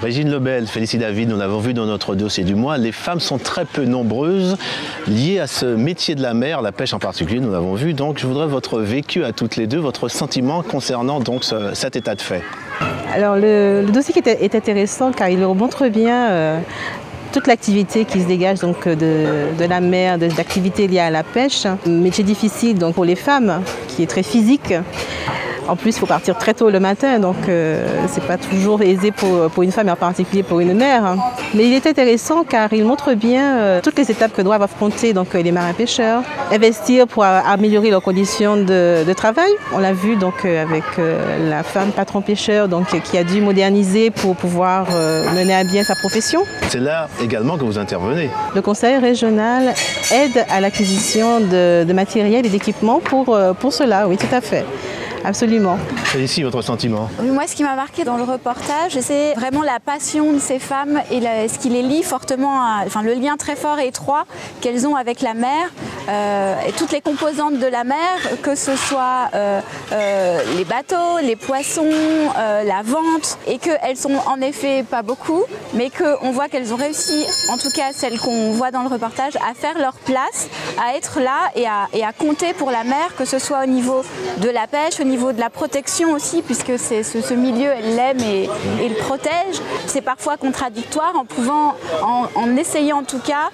Régine Lebel, Félicie David, nous l'avons vu dans notre dossier du mois, les femmes sont très peu nombreuses liées à ce métier de la mer, la pêche en particulier, nous l'avons vu. Donc je voudrais votre vécu à toutes les deux, votre sentiment concernant donc cet état de fait. Alors le dossier est intéressant car il montre bien toute l'activité qui se dégage donc, de la mer, d'activités liées à la pêche. Un métier difficile donc, pour les femmes, qui est très physique. En plus, il faut partir très tôt le matin, donc c'est pas toujours aisé pour une femme, et en particulier pour une mère. Mais il est intéressant car il montre bien toutes les étapes que doivent affronter donc, les marins-pêcheurs. Investir pour améliorer leurs conditions de travail. On l'a vu donc, avec la femme patron-pêcheur qui a dû moderniser pour pouvoir mener à bien sa profession. C'est là également que vous intervenez. Le conseil régional aide à l'acquisition de matériel et d'équipements pour cela, oui, tout à fait. Absolument. Félicie, votre sentiment? Moi, ce qui m'a marqué dans le reportage, c'est vraiment la passion de ces femmes et ce qui les lie fortement, le lien très fort et étroit qu'elles ont avec la mer et toutes les composantes de la mer, que ce soit les bateaux, les poissons, la vente, et qu'elles sont en effet pas beaucoup, mais qu'on voit qu'elles ont réussi, en tout cas celles qu'on voit dans le reportage, à faire leur place, à être là et à compter pour la mer, que ce soit au niveau de la pêche, au niveau de la protection aussi, puisque ce milieu, elle l'aime et le protège. C'est parfois contradictoire en essayant en tout cas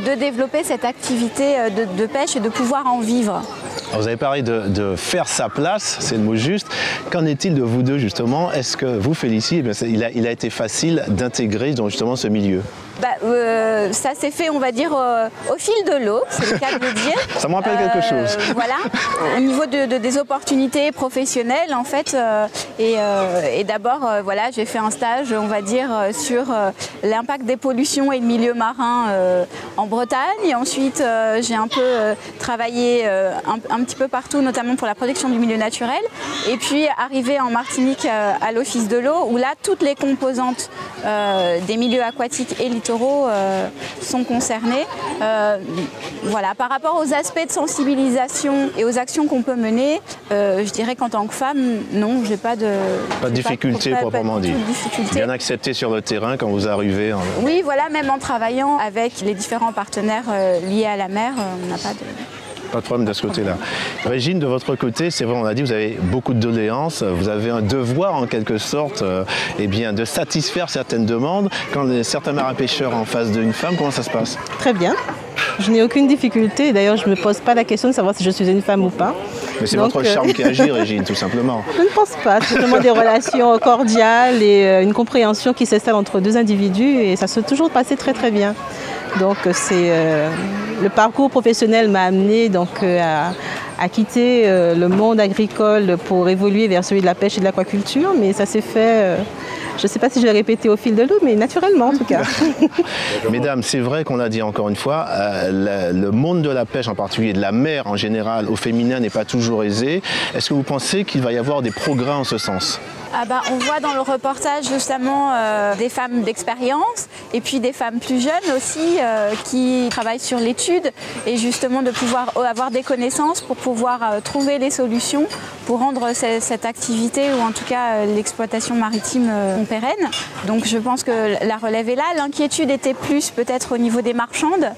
de développer cette activité de pêche et de pouvoir en vivre. Vous avez parlé de faire sa place, c'est le mot juste. Qu'en est-il de vous deux justement? Est-ce que vous, Félicie, il a été facile d'intégrer justement ce milieu? Ça s'est fait, on va dire, au fil de l'eau, c'est le cas de le dire. Ça me rappelle quelque chose. Voilà, au niveau des opportunités professionnelles, en fait. Et d'abord, voilà, j'ai fait un stage, on va dire, sur l'impact des pollutions et le milieu marin en Bretagne. Et ensuite, j'ai un peu travaillé un petit peu partout, notamment pour la protection du milieu naturel. Et puis, arrivé en Martinique à l'Office de l'eau, où là, toutes les composantes des milieux aquatiques et littoraux sont concernés. Voilà. Par rapport aux aspects de sensibilisation et aux actions qu'on peut mener, je dirais qu'en tant que femme, non, j'ai pas de difficulté proprement dit. Bien accepté sur le terrain quand vous arrivez. Oui, voilà, même en travaillant avec les différents partenaires liés à la mer, on n'a pas de... Pas de problème de ce côté-là. Régine, de votre côté, c'est vrai, on a dit, vous avez beaucoup de doléances, vous avez un devoir en quelque sorte de satisfaire certaines demandes. Quand certains marins-pêcheurs en face d'une femme, comment ça se passe? Très bien. Je n'ai aucune difficulté. D'ailleurs, je ne me pose pas la question de savoir si je suis une femme ou pas. Mais c'est votre charme qui agit, Régine, tout simplement. Je ne pense pas. C'est simplement des relations cordiales et une compréhension qui s'installe entre deux individus et ça s'est toujours passé très très bien. Donc le parcours professionnel m'a amené à quitter le monde agricole pour évoluer vers celui de la pêche et de l'aquaculture, mais ça s'est fait, je ne sais pas si je l'ai répété au fil de l'eau, mais naturellement en tout cas. Mesdames, c'est vrai qu'on l'a dit encore une fois, le monde de la pêche en particulier, de la mer en général, au féminin n'est pas toujours aisé. Est-ce que vous pensez qu'il va y avoir des progrès en ce sens? On voit dans le reportage justement des femmes d'expérience et puis des femmes plus jeunes aussi qui travaillent sur l'étude et justement de pouvoir avoir des connaissances pour pouvoir trouver les solutions pour rendre cette activité ou en tout cas l'exploitation maritime pérenne. Donc je pense que la relève est là. L'inquiétude était plus peut-être au niveau des marchandes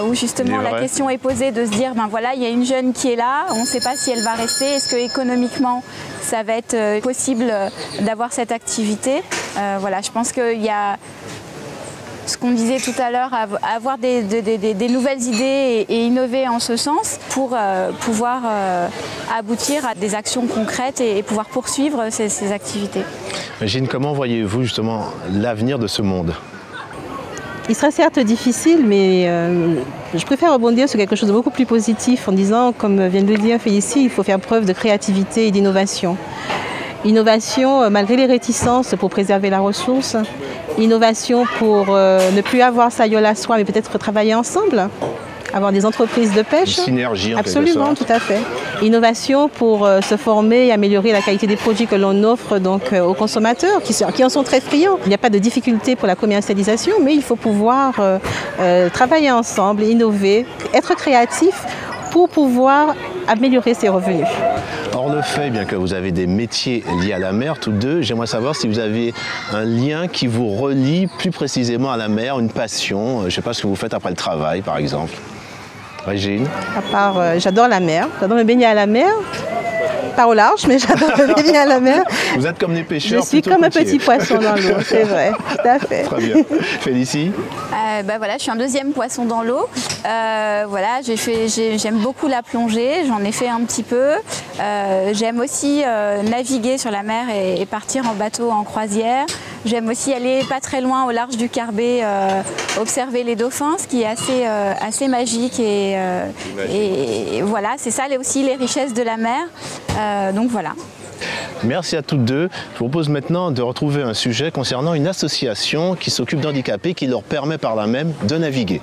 où justement la question est posée de se dire voilà, il y a une jeune qui est là, on ne sait pas si elle va rester, est-ce que économiquement ça va être possible d'avoir cette activité. Voilà, je pense qu'il y a ce qu'on disait tout à l'heure, avoir des nouvelles idées et innover en ce sens pour pouvoir aboutir à des actions concrètes et pouvoir poursuivre ces activités. Régine, comment voyez-vous justement l'avenir de ce monde? Il sera certes difficile, mais je préfère rebondir sur quelque chose de beaucoup plus positif en disant, comme vient de le dire Félicie, il faut faire preuve de créativité et d'innovation. Innovation malgré les réticences pour préserver la ressource. Innovation pour ne plus avoir sa yole à soi, mais peut-être travailler ensemble. Avoir des entreprises de pêche. Une synergie en Absolument, quelque sorte. tout à fait. Innovation pour se former et améliorer la qualité des produits que l'on offre donc, aux consommateurs qui en sont très friands. Il n'y a pas de difficulté pour la commercialisation, mais il faut pouvoir travailler ensemble, innover, être créatif pour pouvoir améliorer ses revenus. Or le fait, bien que vous avez des métiers liés à la mer, tous deux, j'aimerais savoir si vous avez un lien qui vous relie plus précisément à la mer, une passion, je ne sais pas ce que vous faites après le travail par exemple. Régine? À part, j'adore la mer, j'adore me baigner à la mer. Pas au large, mais j'adore me baigner à la mer. Vous êtes comme des pêcheurs. Je suis comme un petit poisson dans l'eau, c'est vrai, tout à fait. Très bien. Félicie? Voilà, je suis un deuxième poisson dans l'eau. Voilà, j'aime beaucoup la plongée, j'en ai fait un petit peu. J'aime aussi naviguer sur la mer et partir en bateau en croisière. J'aime aussi aller pas très loin au large du Carbet, observer les dauphins, ce qui est assez magique. Et voilà, c'est ça aussi les richesses de la mer. Donc voilà. Merci à toutes deux. Je vous propose maintenant de retrouver un sujet concernant une association qui s'occupe d'handicapés qui leur permet par là même de naviguer.